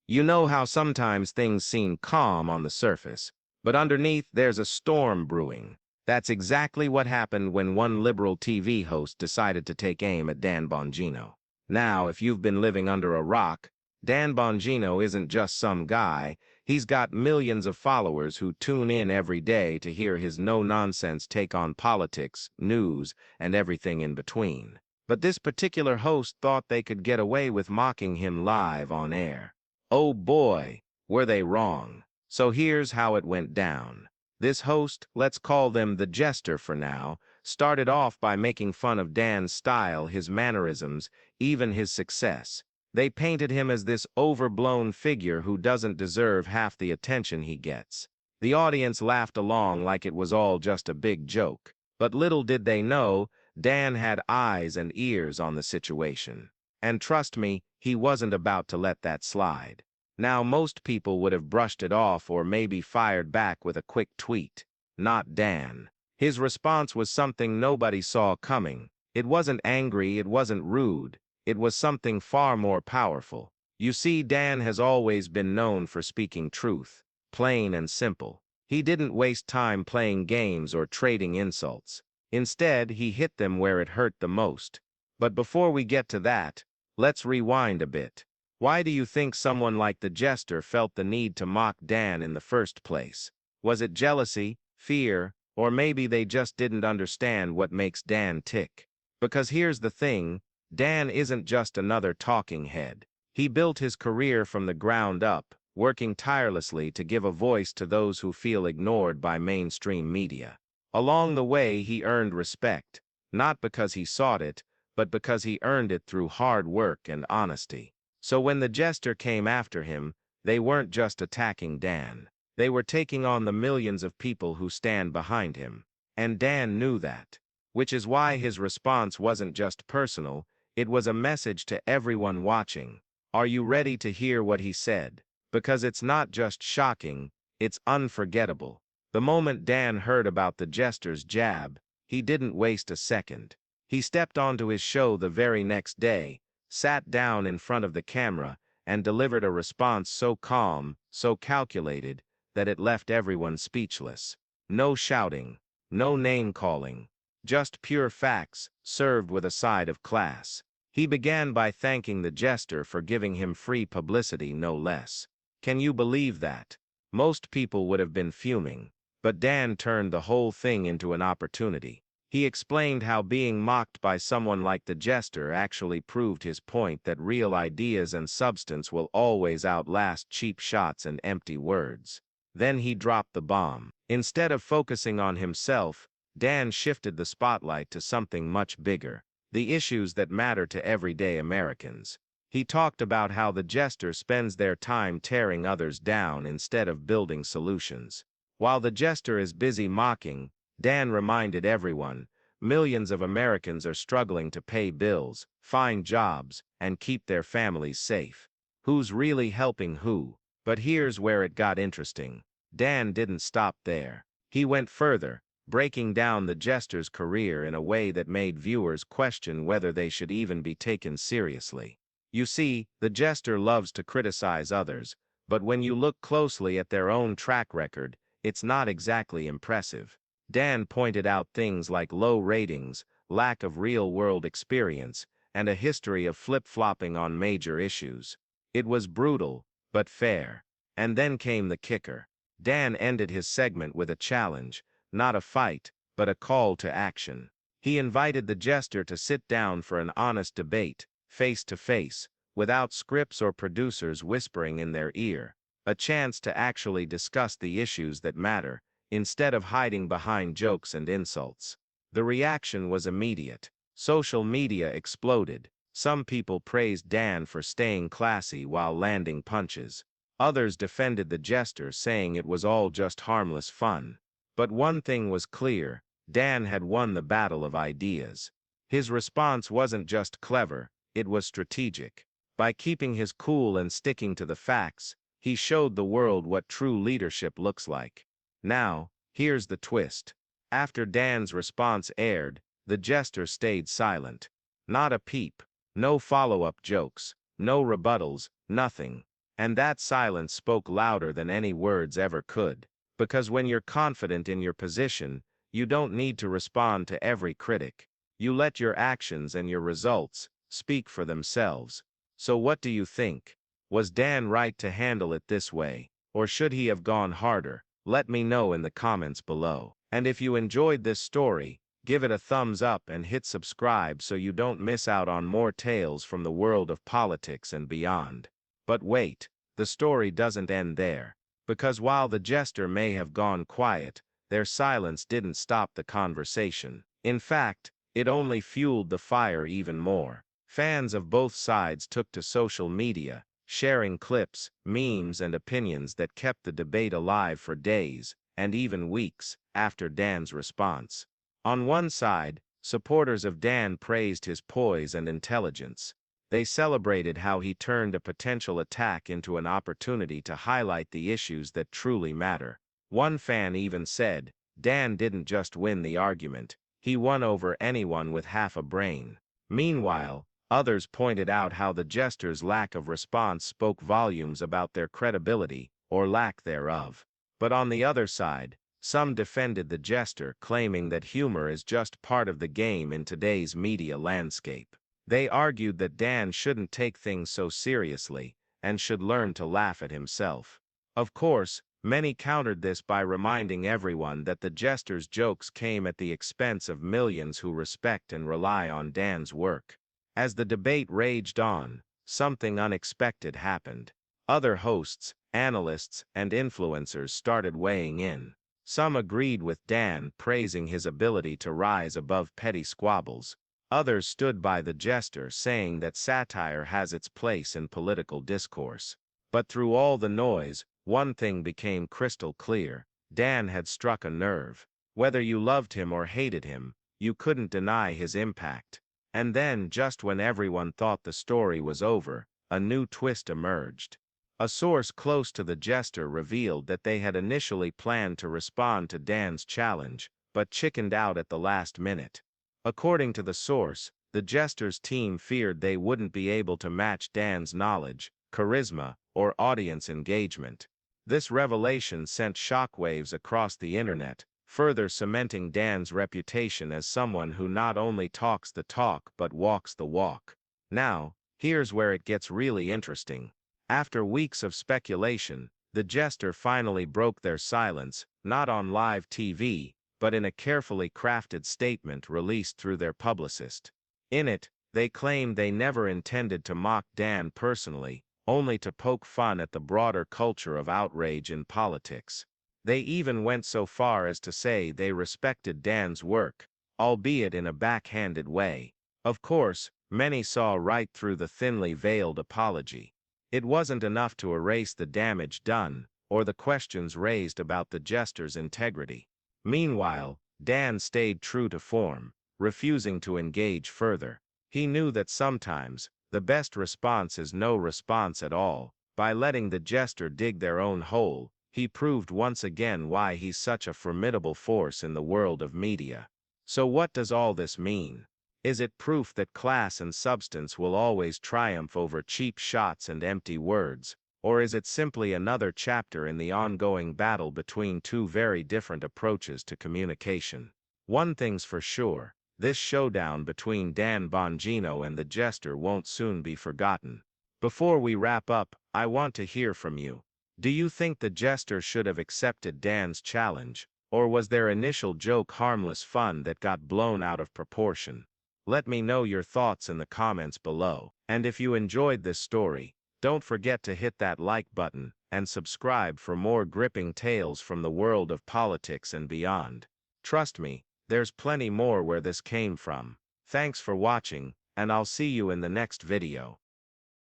You know how sometimes things seem calm on the surface, but underneath there's a storm brewing. That's exactly what happened when one liberal TV host decided to take aim at Dan Bongino. Now, if you've been living under a rock, Dan Bongino isn't just some guy. He's got millions of followers who tune in every day to hear his no-nonsense take on politics, news, and everything in between. But this particular host thought they could get away with mocking him live on air. Oh boy, were they wrong. So here's how it went down. This host, let's call them the Jester for now, started off by making fun of Dan's style, his mannerisms, even his success. They painted him as this overblown figure who doesn't deserve half the attention he gets. The audience laughed along like it was all just a big joke. But little did they know, Dan had eyes and ears on the situation. And trust me, he wasn't about to let that slide. Now, most people would have brushed it off or maybe fired back with a quick tweet. Not Dan. His response was something nobody saw coming. It wasn't angry, it wasn't rude. It was something far more powerful. You see, Dan has always been known for speaking truth, plain and simple. He didn't waste time playing games or trading insults. Instead, he hit them where it hurt the most. But before we get to that, let's rewind a bit. Why do you think someone like the Jester felt the need to mock Dan in the first place? Was it jealousy, fear, or maybe they just didn't understand what makes Dan tick? Because here's the thing, Dan isn't just another talking head. He built his career from the ground up, working tirelessly to give a voice to those who feel ignored by mainstream media. Along the way, he earned respect, not because he sought it, but because he earned it through hard work and honesty. So when the Jester came after him, they weren't just attacking Dan. They were taking on the millions of people who stand behind him. And Dan knew that. Which is why his response wasn't just personal, it was a message to everyone watching. Are you ready to hear what he said? Because it's not just shocking, it's unforgettable. The moment Dan heard about the Jester's jab, he didn't waste a second. He stepped onto his show the very next day, sat down in front of the camera, and delivered a response so calm, so calculated, that it left everyone speechless. No shouting, no name-calling, just pure facts, served with a side of class. He began by thanking the Jester for giving him free publicity, no less. Can you believe that? Most people would have been fuming, but Dan turned the whole thing into an opportunity. He explained how being mocked by someone like the Jester actually proved his point that real ideas and substance will always outlast cheap shots and empty words. Then he dropped the bomb. Instead of focusing on himself, Dan shifted the spotlight to something much bigger, the issues that matter to everyday Americans. He talked about how the Jester spends their time tearing others down instead of building solutions. While the Jester is busy mocking, Dan reminded everyone, millions of Americans are struggling to pay bills, find jobs, and keep their families safe. Who's really helping who? But here's where it got interesting. Dan didn't stop there. He went further, breaking down the Jester's career in a way that made viewers question whether they should even be taken seriously. You see, the Jester loves to criticize others, but when you look closely at their own track record, it's not exactly impressive. Dan pointed out things like low ratings, lack of real-world experience, and a history of flip-flopping on major issues. It was brutal, but fair. And then came the kicker. Dan ended his segment with a challenge, not a fight, but a call to action. He invited the Jester to sit down for an honest debate, face to face, without scripts or producers whispering in their ear. A chance to actually discuss the issues that matter, instead of hiding behind jokes and insults. The reaction was immediate. Social media exploded. Some people praised Dan for staying classy while landing punches. Others defended the Jester, saying it was all just harmless fun. But one thing was clear, Dan had won the battle of ideas. His response wasn't just clever, it was strategic. By keeping his cool and sticking to the facts, he showed the world what true leadership looks like. Now, here's the twist. After Dan's response aired, the Jester stayed silent. Not a peep, no follow-up jokes, no rebuttals, nothing. And that silence spoke louder than any words ever could. Because when you're confident in your position, you don't need to respond to every critic. You let your actions and your results speak for themselves. So what do you think? Was Dan right to handle it this way, or should he have gone harder? Let me know in the comments below. And if you enjoyed this story, give it a thumbs up and hit subscribe so you don't miss out on more tales from the world of politics and beyond. But wait, the story doesn't end there. Because while the jester may have gone quiet, their silence didn't stop the conversation. In fact, it only fueled the fire even more. Fans of both sides took to social media, sharing clips, memes, and opinions that kept the debate alive for days, and even weeks, after Dan's response. On one side, supporters of Dan praised his poise and intelligence. They celebrated how he turned a potential attack into an opportunity to highlight the issues that truly matter. One fan even said, Dan didn't just win the argument, he won over anyone with half a brain. Meanwhile, others pointed out how the jester's lack of response spoke volumes about their credibility, or lack thereof. But on the other side, some defended the jester, claiming that humor is just part of the game in today's media landscape. They argued that Dan shouldn't take things so seriously, and should learn to laugh at himself. Of course, many countered this by reminding everyone that the jester's jokes came at the expense of millions who respect and rely on Dan's work. As the debate raged on, something unexpected happened. Other hosts, analysts, and influencers started weighing in. Some agreed with Dan, praising his ability to rise above petty squabbles. Others stood by the jester, saying that satire has its place in political discourse. But through all the noise, one thing became crystal clear: Dan had struck a nerve. Whether you loved him or hated him, you couldn't deny his impact. And then, just when everyone thought the story was over, a new twist emerged. A source close to the jester revealed that they had initially planned to respond to Dan's challenge, but chickened out at the last minute. According to the source, the jester's team feared they wouldn't be able to match Dan's knowledge, charisma, or audience engagement. This revelation sent shockwaves across the internet, further cementing Dan's reputation as someone who not only talks the talk but walks the walk. Now, here's where it gets really interesting. After weeks of speculation, the jester finally broke their silence, not on live TV, but in a carefully crafted statement released through their publicist. In it, they claimed they never intended to mock Dan personally, only to poke fun at the broader culture of outrage in politics. They even went so far as to say they respected Dan's work, albeit in a backhanded way. Of course, many saw right through the thinly veiled apology. It wasn't enough to erase the damage done, or the questions raised about the jester's integrity. Meanwhile, Dan stayed true to form, refusing to engage further. He knew that sometimes, the best response is no response at all. By letting the jester dig their own hole, he proved once again why he's such a formidable force in the world of media. So what does all this mean? Is it proof that class and substance will always triumph over cheap shots and empty words? Or is it simply another chapter in the ongoing battle between two very different approaches to communication? One thing's for sure, this showdown between Dan Bongino and the jester won't soon be forgotten. Before we wrap up, I want to hear from you. Do you think the jester should have accepted Dan's challenge, or was their initial joke harmless fun that got blown out of proportion? Let me know your thoughts in the comments below. And if you enjoyed this story, don't forget to hit that like button and subscribe for more gripping tales from the world of politics and beyond. Trust me, there's plenty more where this came from. Thanks for watching, and I'll see you in the next video.